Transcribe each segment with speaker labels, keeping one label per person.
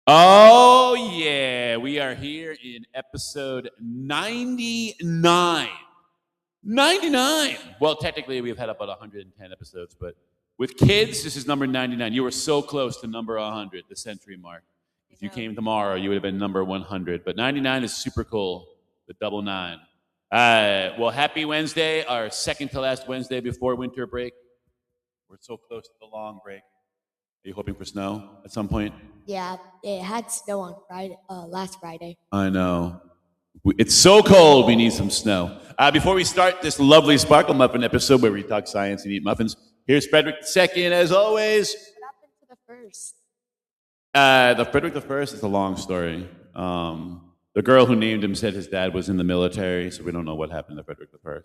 Speaker 1: Oh, yeah. We are here in episode 99. 99. Well, technically, we've had about 110 episodes, but with kids, this is number 99. You were so close to number 100, the century mark. If you came tomorrow, you would have been number 100. But 99 is super cool, the double nine. Well, happy Wednesday, our second to last Wednesday before winter break. We're so close to the long break. Are you hoping for snow at some point?
Speaker 2: Yeah, it had snow on Friday, last Friday.
Speaker 1: I know. It's so cold, we need some snow. Before we start this lovely Sparkle Muffin episode where we talk science and eat muffins, here's Frederick II, as always.
Speaker 2: What happened to the first?
Speaker 1: The Frederick I is a long story. The girl who named him said his dad was in the military, so we don't know what happened to Frederick I.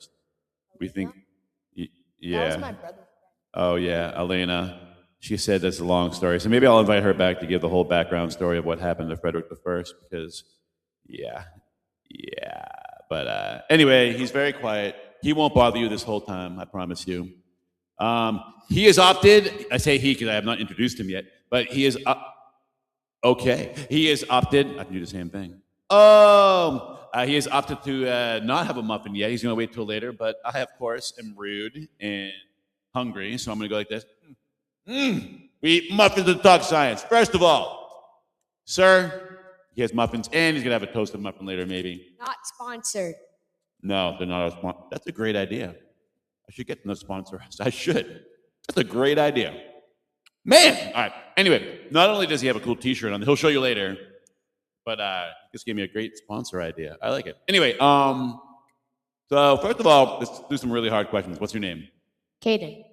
Speaker 1: We think, yeah.
Speaker 2: That was my brother's friend.
Speaker 1: Oh, yeah, Elena. She said that's a long story. So maybe I'll invite her back to give the whole background story of what happened to Frederick I because, yeah. But anyway, he's very quiet. He won't bother you this whole time, I promise you. He has opted, I say he because I have not introduced him yet, but he is, okay. He has opted, I can do the same thing. He has opted to not have a muffin yet. He's going to wait till later, but I, of course, am rude and hungry, so I'm going to go like this. We eat muffins and talk science. First of all, sir, he has muffins, and he's going to have a toasted muffin later, maybe.
Speaker 2: Not sponsored.
Speaker 1: No, they're not a sponsor. That's a great idea. I should get them to sponsor us. I should. That's a great idea. Man! All right. Anyway, not only does he have a cool T-shirt on, he'll show you later, but he just gave me a great sponsor idea. I like it. Anyway, so first of all, let's do some really hard questions. What's your name?
Speaker 2: Cayden.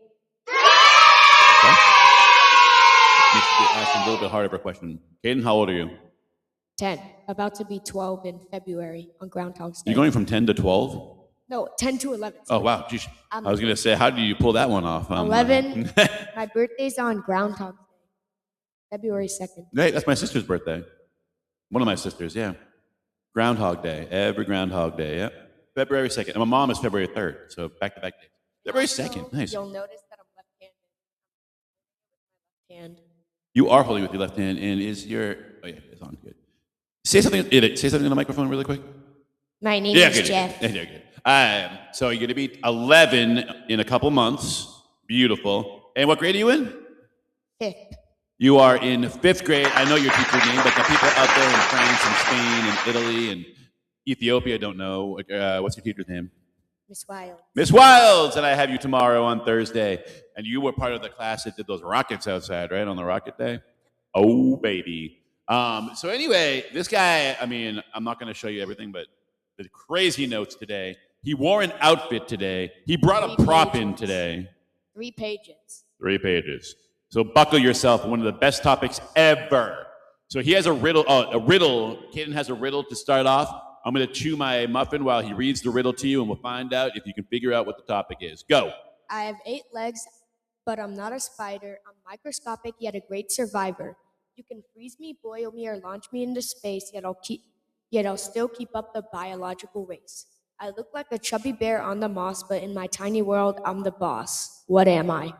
Speaker 1: Ask a little bit harder of a question. Cayden, how old are you?
Speaker 2: 10. About to be 12 in February on Groundhog's Day.
Speaker 1: You're going from 10 to 12?
Speaker 2: No, 10 to 11.
Speaker 1: Oh, wow. Geez. I was going to say, how do you pull that one off?
Speaker 2: 11. My birthday's on Groundhog's Day, February 2nd.
Speaker 1: Hey, that's my sister's birthday. One of my sisters, yeah. Groundhog Day. Every Groundhog Day, yeah. February 2nd. And my mom is February 3rd, so back-to-back days. February 2nd. Nice.
Speaker 2: You'll notice that I'm left-handed. I'm holding it with my left hand.
Speaker 1: You are holding with your left hand, and is your... Oh, yeah, it's on. Good. Say something in the microphone really quick.
Speaker 2: My name is Jeff.
Speaker 1: Yeah, good. So you're going to be 11 in a couple months. Beautiful. And what grade are you in?
Speaker 2: 5th.
Speaker 1: You are in 5th grade. I know your teacher's name, but the people out there in France and Spain and Italy and Ethiopia don't know. What's your teacher's name?
Speaker 2: Miss Wilds.
Speaker 1: Miss Wilds, and I have you tomorrow on Thursday. And you were part of the class that did those rockets outside, right, on the rocket day? Oh, baby. So anyway, this guy, I mean, I'm not going to show you everything, but the crazy notes today. He wore an outfit today. He brought a prop in today.
Speaker 2: 3 pages.
Speaker 1: 3 pages. So buckle yourself. One of the best topics ever. So he has a riddle. Cayden has a riddle to start off. I'm going to chew my muffin while he reads the riddle to you, and we'll find out if you can figure out what the topic is. Go.
Speaker 2: I have 8 legs, but I'm not a spider. I'm microscopic, yet a great survivor. You can freeze me, boil me, or launch me into space, yet I'll still keep up the biological race. I look like a chubby bear on the moss, but in my tiny world, I'm the boss. What am I?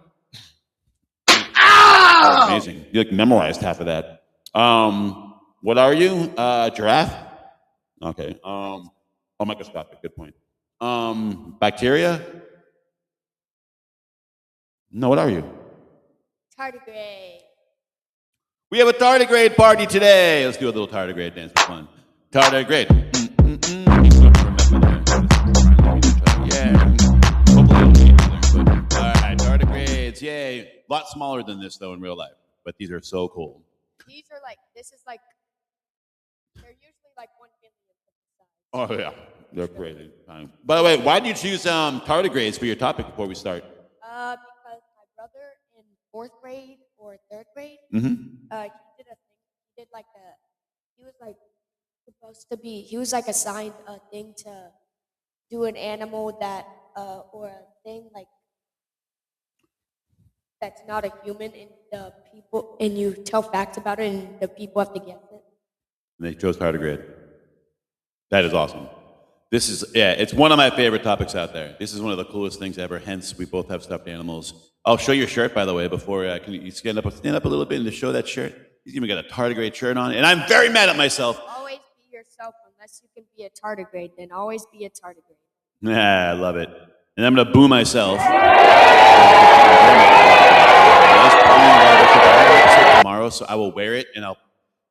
Speaker 1: Oh, amazing. You memorized half of that. What are you? Giraffe? Okay. Microscopic. Good point. Bacteria? No, what are you?
Speaker 2: Tardigrade.
Speaker 1: We have a tardigrade party today. Let's do a little tardigrade dance for fun. Tardigrade. Yeah. All right, tardigrades. Yay. A lot smaller than this, though, in real life. But these are so cool.
Speaker 2: They're usually like 1 millionth
Speaker 1: Oh, yeah. They're crazy. By the way, why did you choose tardigrades for your topic before we start?
Speaker 2: Because my brother in 4th grade or 3rd grade,
Speaker 1: Mm-hmm.
Speaker 2: he did a thing. He was like assigned a thing to do an animal that, or a thing like that's not a human, and you tell facts about it, and the people have to guess it.
Speaker 1: And they chose tardigrade. That is awesome. It's one of my favorite topics out there. This is one of the coolest things ever. Hence, we both have stuffed animals. I'll show your shirt, by the way, before can you stand up a little bit and to show that shirt? He's even got a tardigrade shirt on, and I'm very mad at myself.
Speaker 2: Always be yourself unless you can be a tardigrade. Then always be a tardigrade.
Speaker 1: I love it. And I'm going to boo myself. Tomorrow, so I will wear it, and I'll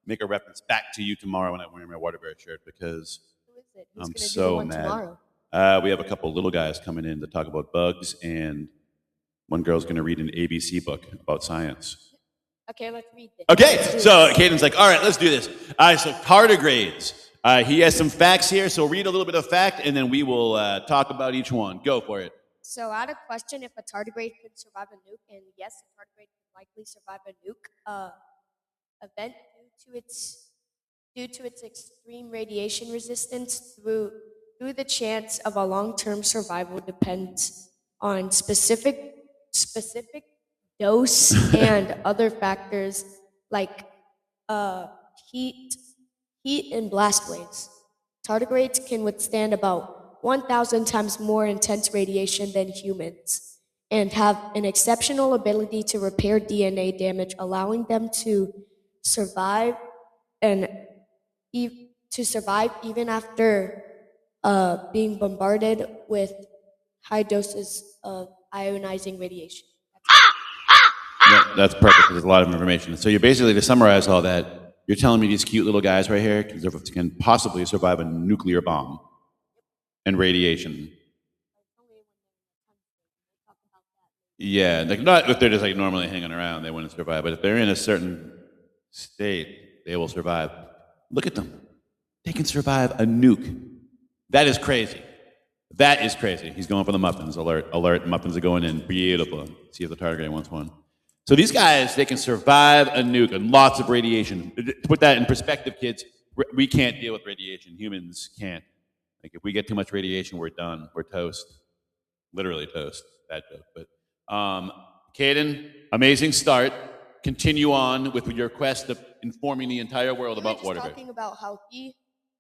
Speaker 1: make a reference back to you tomorrow when I wear my water bear shirt because
Speaker 2: Who is it? Who's
Speaker 1: I'm
Speaker 2: gonna
Speaker 1: so
Speaker 2: do the one
Speaker 1: mad.
Speaker 2: tomorrow?
Speaker 1: We have a couple little guys coming in to talk about bugs, and one girl's going to read an ABC book about science.
Speaker 2: Okay, let's read this.
Speaker 1: Okay, so Cayden's like, all right, let's do this. All right, so tardigrades. He has some facts here, so read a little bit of fact, and then we will talk about each one. Go for it.
Speaker 2: So I had a question if a tardigrade could survive a nuke, and yes, a tardigrade could likely survive a nuke event due to its extreme radiation resistance. Through the chance of a long-term survival depends on specific dose and other factors like heat and blast waves. Tardigrades can withstand about 1,000 times more intense radiation than humans and have an exceptional ability to repair DNA damage, allowing them to survive even after being bombarded with high doses of ionizing radiation.
Speaker 1: That's perfect. There's a lot of information. So you're basically, to summarize all that, you're telling me these cute little guys right here can possibly survive a nuclear bomb and radiation. Yeah, like not if they're just like normally hanging around, they wouldn't survive. But if they're in a certain state, they will survive. Look at them. They can survive a nuke. That is crazy. That is crazy. He's going for the muffins. Alert, alert. Muffins are going in. Beautiful. See if the tardigrade wants one. So these guys, they can survive a nuke and lots of radiation. To put that in perspective, kids, we can't deal with radiation. Humans can't. Like if we get too much radiation, we're done. We're toast. Literally toast. Bad joke. But Cayden, amazing start. Continue on with your quest of informing the entire world about water bears.
Speaker 2: Talking about how he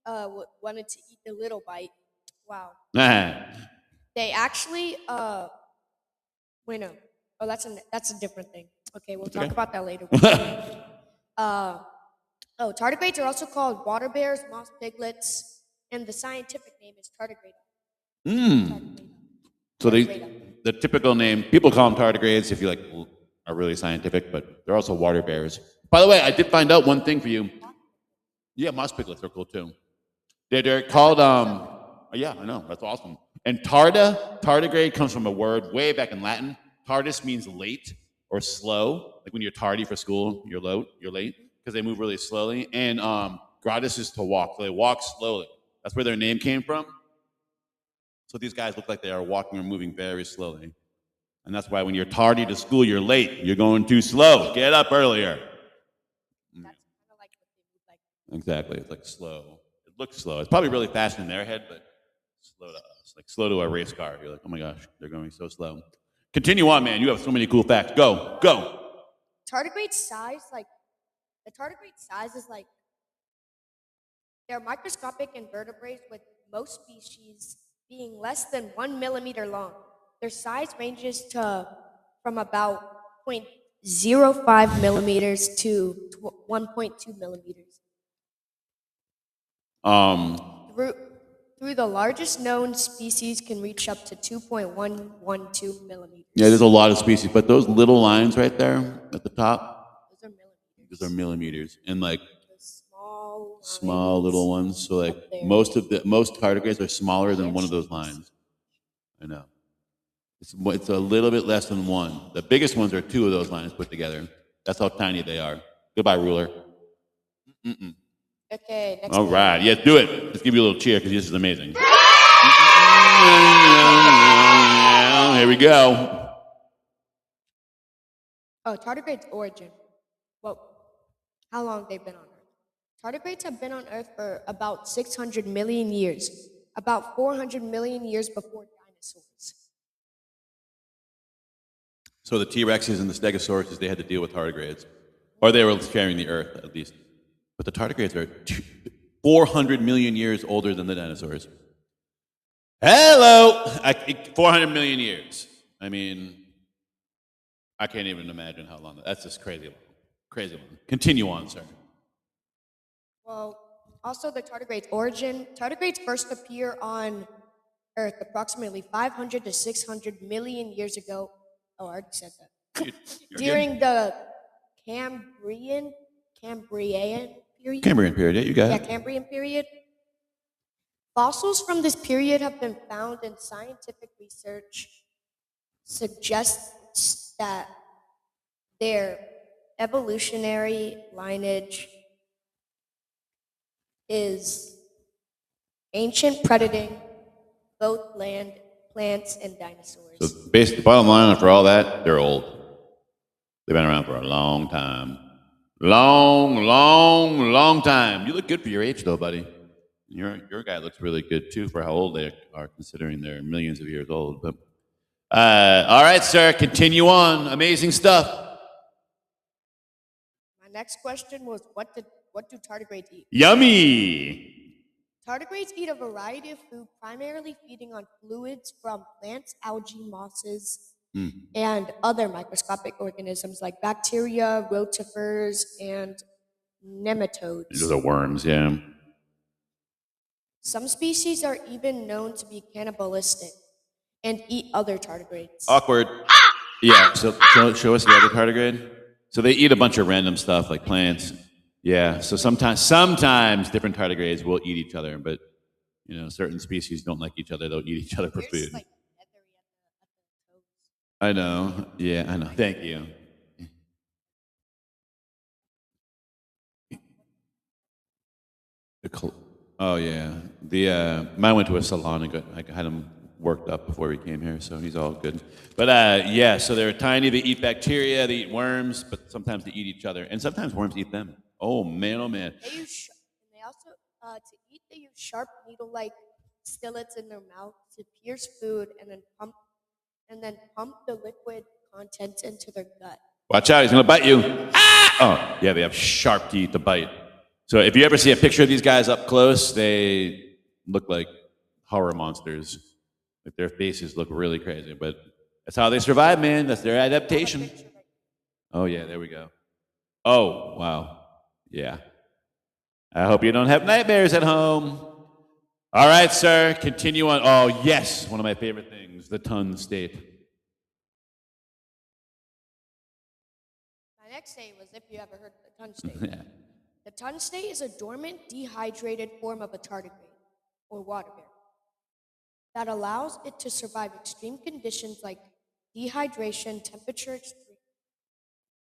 Speaker 2: wanted to eat the little bite. Wow. They actually wait, no. Oh, that's a different thing. Okay, we'll talk about that later. Tardigrades are also called water bears, moss piglets, and the scientific name is tardigrade.
Speaker 1: So the typical name, people call them tardigrades if you like are really scientific, but they're also water bears. By the way, I did find out one thing for you. Yeah, moss piglets are cool too. They're called yeah, I know, that's awesome. And tardigrade comes from a word way back in Latin. Tardis means late or slow. Like when you're tardy for school, you're late because they move really slowly. And gradus is to walk. So they walk slowly. That's where their name came from. So these guys look like they are walking or moving very slowly. And that's why when you're tardy to school, you're late. You're going too slow. Get up earlier.
Speaker 2: That's kind of like what they move like.
Speaker 1: Exactly. It's like slow. It looks slow. It's probably really fast in their head, but slow to us. Like slow to a race car. You're like, oh my gosh, they're going so slow. Continue on, man. You have so many cool facts. Go.
Speaker 2: Tardigrade size is like they're microscopic invertebrates with most species being less than 1 millimeter long. Their size ranges from about 0.05 millimeters to 1.2 millimeters. Through the largest known species can reach up to 2.112 millimeters.
Speaker 1: Yeah, there's a lot of species, but those little lines right there at the top,
Speaker 2: those are millimeters.
Speaker 1: And like
Speaker 2: the
Speaker 1: small little ones. So like most tardigrades are smaller than one of those lines. I know. It's a little bit less than one. The biggest ones are two of those lines put together. That's how tiny they are. Goodbye, ruler.
Speaker 2: Okay, next
Speaker 1: All right. Yeah, do it. Let's give you a little cheer because this is amazing. Here we go.
Speaker 2: Oh, tardigrade's origin. Well, how long they've been on Earth. Tardigrades have been on Earth for about 600 million years, about 400 million years before dinosaurs.
Speaker 1: So the T-Rexes and the Stegosauruses, they had to deal with tardigrades. Or they were carrying the Earth, at least. But the tardigrades are 400 million years older than the dinosaurs. Hello! 400 million years. I mean, I can't even imagine how long. That's just crazy long. Crazy one. Continue on, sir.
Speaker 2: Well, also the tardigrade's origin. Tardigrades first appear on Earth approximately 500 to 600 million years ago. Oh, I already said that. During the Cambrian period.
Speaker 1: Cambrian period, yeah, you got
Speaker 2: Yeah,
Speaker 1: it.
Speaker 2: Cambrian period. Fossils from this period have been found, and scientific research suggests that their evolutionary lineage is ancient, predating both land, plants, and dinosaurs.
Speaker 1: So basically, the bottom line for all that, they're old. They've been around for a long time. Long time. You look good for your age, though, buddy. Your guy looks really good, too, for how old they are, considering they're millions of years old. But all right, sir, continue on. Amazing stuff.
Speaker 2: My next question was, what do tardigrades eat?
Speaker 1: Yummy.
Speaker 2: Tardigrades eat a variety of food, primarily feeding on fluids from plants, algae, mosses, and other microscopic organisms like bacteria, rotifers, and nematodes.
Speaker 1: Those are worms, yeah.
Speaker 2: Some species are even known to be cannibalistic and eat other tardigrades.
Speaker 1: Awkward. Yeah, so show us the other tardigrade. So they eat a bunch of random stuff like plants. Yeah, so sometimes different tardigrades will eat each other, but certain species don't like each other. They'll eat each other for
Speaker 2: Yours
Speaker 1: food.
Speaker 2: is like feathery at the toes.
Speaker 1: I know. Yeah, I know. Thank you. Oh yeah. Mine went to a salon and I had him worked up before we came here, so he's all good. But yeah, so they're tiny. They eat bacteria. They eat worms, but sometimes they eat each other, and sometimes worms eat them. Oh man, oh man.
Speaker 2: They use and they also to eat. They use sharp needle-like stillets in their mouth to pierce food and then pump the liquid contents into their gut.
Speaker 1: Watch out, he's gonna bite you. Ah! Oh, yeah, they have sharp teeth to bite. So if you ever see a picture of these guys up close, they look like horror monsters. Like their faces look really crazy, but that's how they survive, man. That's their adaptation. Oh yeah, there we go. Oh, wow. Yeah. I hope you don't have nightmares at home. All right, sir, continue on. Oh, yes, one of my favorite things, the ton state.
Speaker 2: My next state was if you ever heard of the ton state.
Speaker 1: Yeah.
Speaker 2: The ton state is a dormant, dehydrated form of a tardigrade, or water bear, that allows it to survive extreme conditions like dehydration,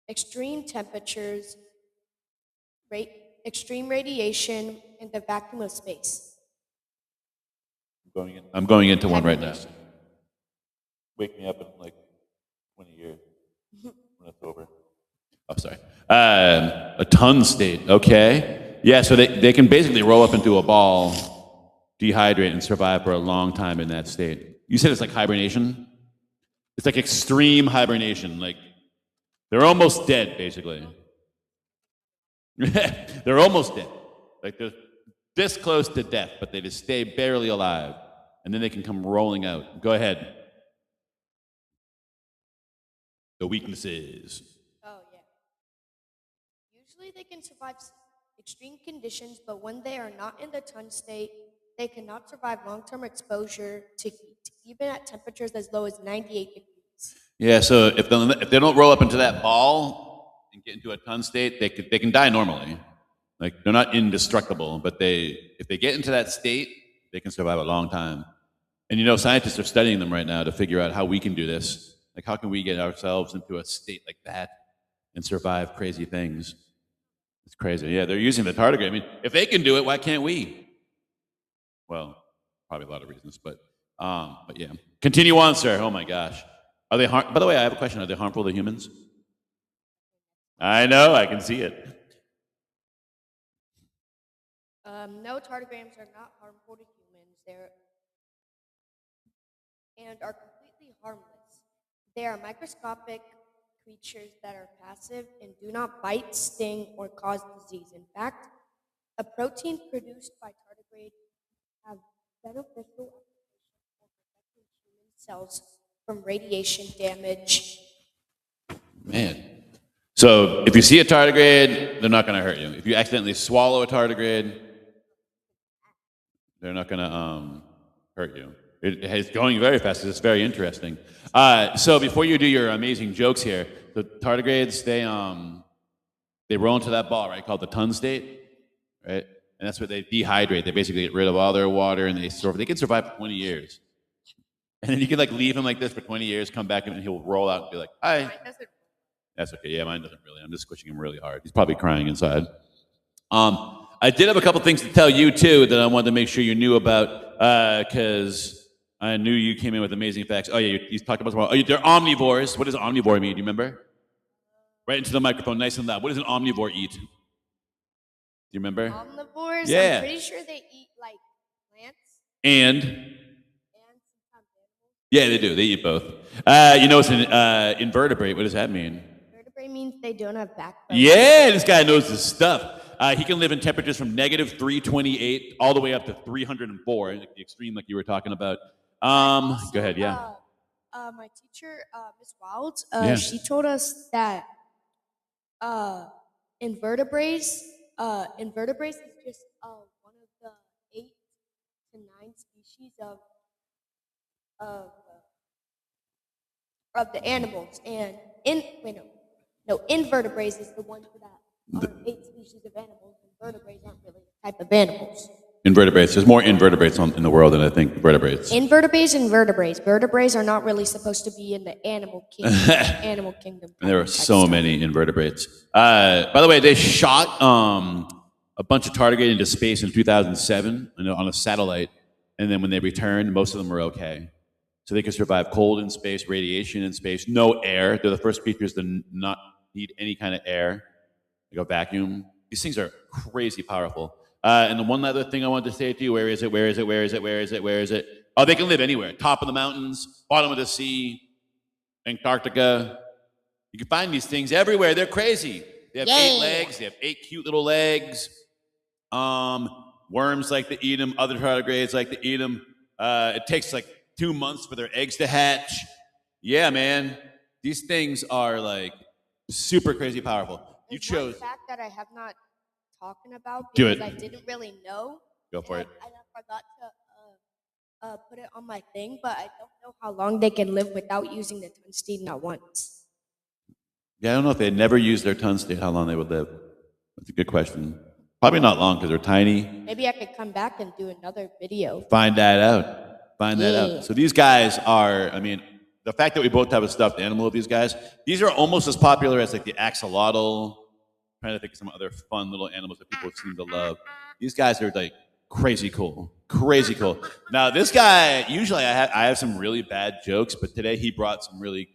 Speaker 2: extreme temperatures, extreme radiation, and the vacuum of space.
Speaker 1: I'm going into one right now. Wake me up in like 20 years when it's over. Oh, sorry. A ton state. Okay. Yeah, so they can basically roll up into a ball, dehydrate, and survive for a long time in that state. You said it's like hibernation? It's like extreme hibernation. Like they're almost dead, basically. They're almost dead. Like they're this close to death, but they just stay barely alive. And then they can come rolling out. Go ahead. The weaknesses.
Speaker 2: Oh, yeah. Usually they can survive extreme conditions, but when they are not in the ton state, they cannot survive long-term exposure to heat, even at temperatures as low as 98 degrees.
Speaker 1: Yeah, so if they don't roll up into that ball and get into a ton state, they can die normally. Like they're not indestructible, but if they get into that state, they can survive a long time. And scientists are studying them right now to figure out how we can do this. Like how can we get ourselves into a state like that and survive crazy things? It's crazy. Yeah, they're using the tardigrade. I mean, if they can do it, why can't we? Well, probably a lot of reasons, but yeah. Continue on, sir. Oh my gosh. Are they by the way, I have a question. Are they harmful to humans? I know, I can see it.
Speaker 2: No, tardigrades are not harmful to humans. And are completely harmless. They are microscopic creatures that are passive and do not bite, sting, or cause disease. In fact, a protein produced by tardigrades have beneficial applications for protecting human cells from radiation damage.
Speaker 1: Man, So if you see a tardigrade, they're not going to hurt you. If you accidentally swallow a tardigrade, they're not going to hurt you. It's going very fast. It's very interesting. So before you do your amazing jokes here, the tardigrades, they roll into that ball, right, called the ton state, right? And that's what they dehydrate. They basically get rid of all their water, and they can survive for 20 years. And then you can like leave him like this for 20 years, come back, and he'll roll out and be like, "Hi." That's okay. Yeah, mine doesn't really. I'm just squishing him really hard. He's probably crying inside. I did have a couple things to tell you too that I wanted to make sure you knew about because I knew you came in with amazing facts. Oh yeah, you talked about tomorrow. Oh, they're omnivores. What does omnivore mean? Do you remember? Right into the microphone, nice and loud. What does an omnivore eat? Do you remember?
Speaker 2: Omnivores?
Speaker 1: Yeah.
Speaker 2: I'm pretty sure they eat like plants.
Speaker 1: And
Speaker 2: sometimes animals.
Speaker 1: yeah, they do. They eat both. You know, it's an invertebrate. What does that mean?
Speaker 2: Invertebrate means they don't have backbone.
Speaker 1: Yeah, this guy knows his stuff. He can live in temperatures from negative 328 all the way up to 304, the extreme like you were talking about.
Speaker 2: Also,
Speaker 1: Go ahead, yeah.
Speaker 2: My teacher, Miss Wilds,
Speaker 1: Yeah.
Speaker 2: she told us that invertebrates is just one of the 8 to 9 species of the animals, and invertebrates is the one that are 8 species of animals. Invertebrates aren't really a type of animals.
Speaker 1: Invertebrates. There's more invertebrates in the world than I think vertebrates.
Speaker 2: Invertebrates and vertebrates. Vertebrates are not really supposed to be in the animal kingdom.
Speaker 1: And there are so many invertebrates. By the way, they shot a bunch of tardigrades into space in 2007 on a satellite, and then when they returned, most of them were okay. So they can survive cold in space, radiation in space, no air. They're the first creatures to not need any kind of air, like a vacuum. These things are crazy powerful. And the one other thing I wanted to say to you, where is it? Oh, they can live anywhere. Top of the mountains, bottom of the sea, Antarctica. You can find these things everywhere. They're crazy. They have 8 legs. They have 8 cute little legs. Worms like to eat them. Other tardigrades like to eat them. It takes like 2 months for their eggs to hatch. Yeah, man. These things are like super crazy powerful. You chose.
Speaker 2: One fact that I have not talking about
Speaker 1: Do
Speaker 2: because
Speaker 1: it.
Speaker 2: I didn't really know.
Speaker 1: Go for it.
Speaker 2: I forgot to put it on my thing, but I don't know how long they can live without using the tungsten not once.
Speaker 1: Yeah, I don't know if they never used their tongue state, how long they would live. That's a good question. Probably not long because they're tiny.
Speaker 2: Maybe I could come back and do another video.
Speaker 1: Find that out. So these guys are, I mean, the fact that we both have a stuffed animal with these guys, these are almost as popular as like the axolotl. I'm trying to think of some other fun little animals that people seem to love. These guys are like crazy cool. Now this guy, usually I have some really bad jokes, but today he brought some really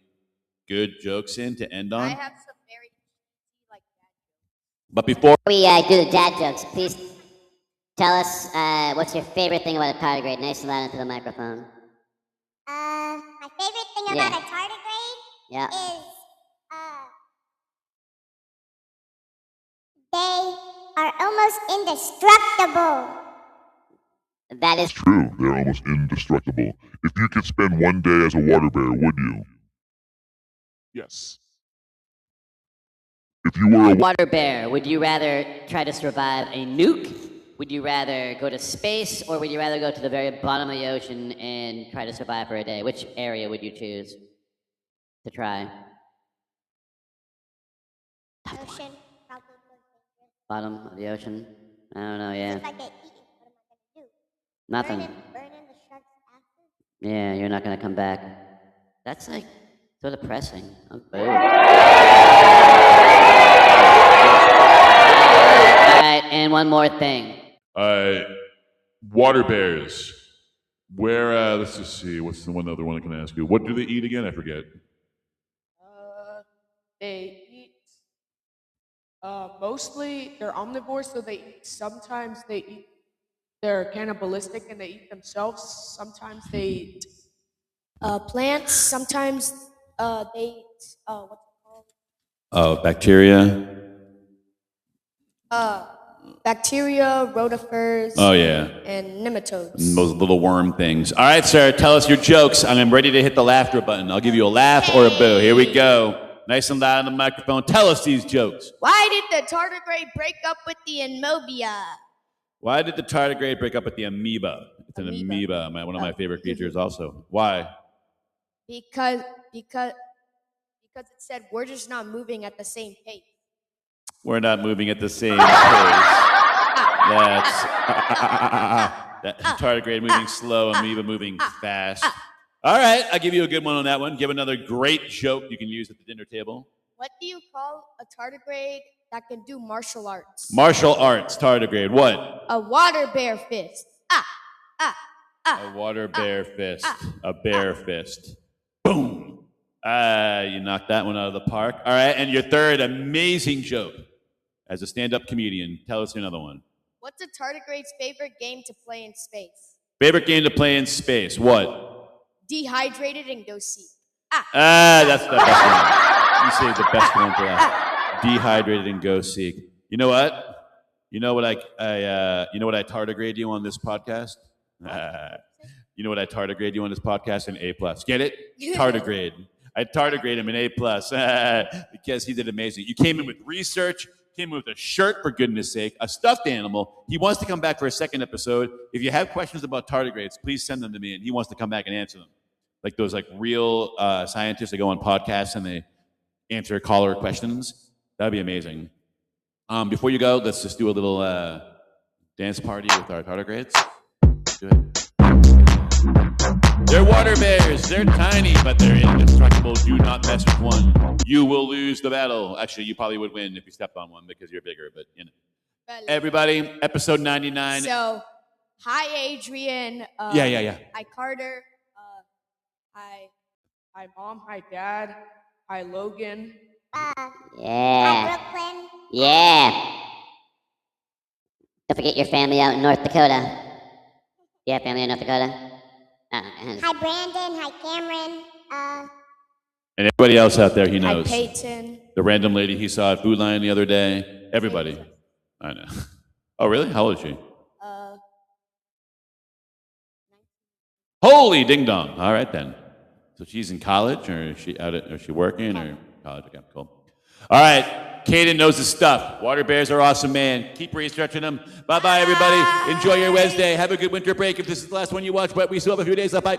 Speaker 1: good jokes in to end on.
Speaker 2: I have some very like that.
Speaker 1: But before
Speaker 3: we do the dad jokes, please tell us what's your favorite thing about a tardigrade. Nice and loud into the microphone.
Speaker 4: My favorite thing about a tardigrade is they are almost indestructible.
Speaker 3: That is
Speaker 5: True, they're almost indestructible. If you could spend one day as a water bear, would you? Yes. If you were a
Speaker 3: water bear. Would you rather try to survive a nuke? Would you rather go to space, or would you rather go to the very bottom of the ocean and try to survive for a day? Which area would you choose to try?
Speaker 4: Ocean, probably.
Speaker 3: Bottom of the ocean? I don't know, yeah.
Speaker 4: If I get eaten, what am I going to do?
Speaker 3: Nothing.
Speaker 4: Burn in the shark's asses?
Speaker 3: Yeah, you're not gonna come back. That's like so depressing. Oh, boo. Alright, and one more thing.
Speaker 5: water bears, where, let's just see, what's the one other one I can ask you? What do they eat again? I forget.
Speaker 6: They eat mostly they're omnivores, so sometimes they eat they're cannibalistic and they eat themselves. Sometimes they eat
Speaker 2: Plants. Sometimes they eat what's it called?
Speaker 1: Oh, bacteria.
Speaker 2: Bacteria, rotifers.
Speaker 1: Oh, yeah.
Speaker 2: And nematodes.
Speaker 1: And those little worm things. All right, Sarah, tell us your jokes. I'm ready to hit the laughter button. I'll give you a laugh or a boo. Here we go. Nice and loud on the microphone. Tell us these jokes.
Speaker 2: Why did the tardigrade break up with the amoeba?
Speaker 1: Why did the tardigrade break up with the amoeba? It's an amoeba, one of my favorite creatures also. Why?
Speaker 2: Because it said we're just not moving at the same pace.
Speaker 1: We're not moving at the same pace. That's tardigrade moving slow, amoeba moving fast. All right, I'll give you a good one on that one. Give another great joke you can use at the dinner table.
Speaker 2: What do you call a tardigrade that can do martial arts?
Speaker 1: Martial arts, tardigrade. What?
Speaker 2: A water bear fist.
Speaker 1: A water bear fist. A bear fist. Boom. You knocked that one out of the park. All right, and your third amazing joke. As a stand-up comedian, tell us another one.
Speaker 2: What's a tardigrade's favorite game to play in space?
Speaker 1: Favorite game to play in space? What?
Speaker 2: Dehydrated and go seek.
Speaker 1: That's the best one. You saved the best one for that. Dehydrated and go seek. You know what? You know what I tardigrade you on this podcast? You know what I tardigrade you on this podcast? An A+. Get it? Tardigrade. I tardigrade him an A+, because he did amazing. You came in with research, came in with a shirt, for goodness sake, a stuffed animal. He wants to come back for a second episode. If you have questions about tardigrades, please send them to me, and he wants to come back and answer them. Like those real scientists that go on podcasts and they answer caller questions. That would be amazing. Before you go, let's just do a little dance party with our tardigrades. Do it. They're water bears. They're tiny, but they're indestructible. Do not mess with one. You will lose the battle. Actually, you probably would win if you stepped on one because you're bigger, but you know. Everybody, episode 99.
Speaker 2: So, hi, Adrian.
Speaker 1: Yeah.
Speaker 2: Hi, Carter. Hi,
Speaker 6: Mom. Hi, Dad. Hi, Logan.
Speaker 4: Hi, Brooklyn.
Speaker 3: Yeah. Don't forget your family out in North Dakota. Yeah, family in North Dakota.
Speaker 4: Hi, Brandon. Hi, Cameron.
Speaker 1: And everybody else out there he knows.
Speaker 2: Hi, Peyton.
Speaker 1: The random lady he saw at Food Lion the other day. Everybody. I know. Oh, really? How old is she? Holy ding dong. All right, then. So she's in college, or is she working, or college? Okay, cool. All right. Cayden knows his stuff. Water bears are awesome, man. Keep researching them. Bye-bye, everybody. Enjoy your Wednesday. Have a good winter break. If this is the last one you watch, but we still have a few days left. Bye.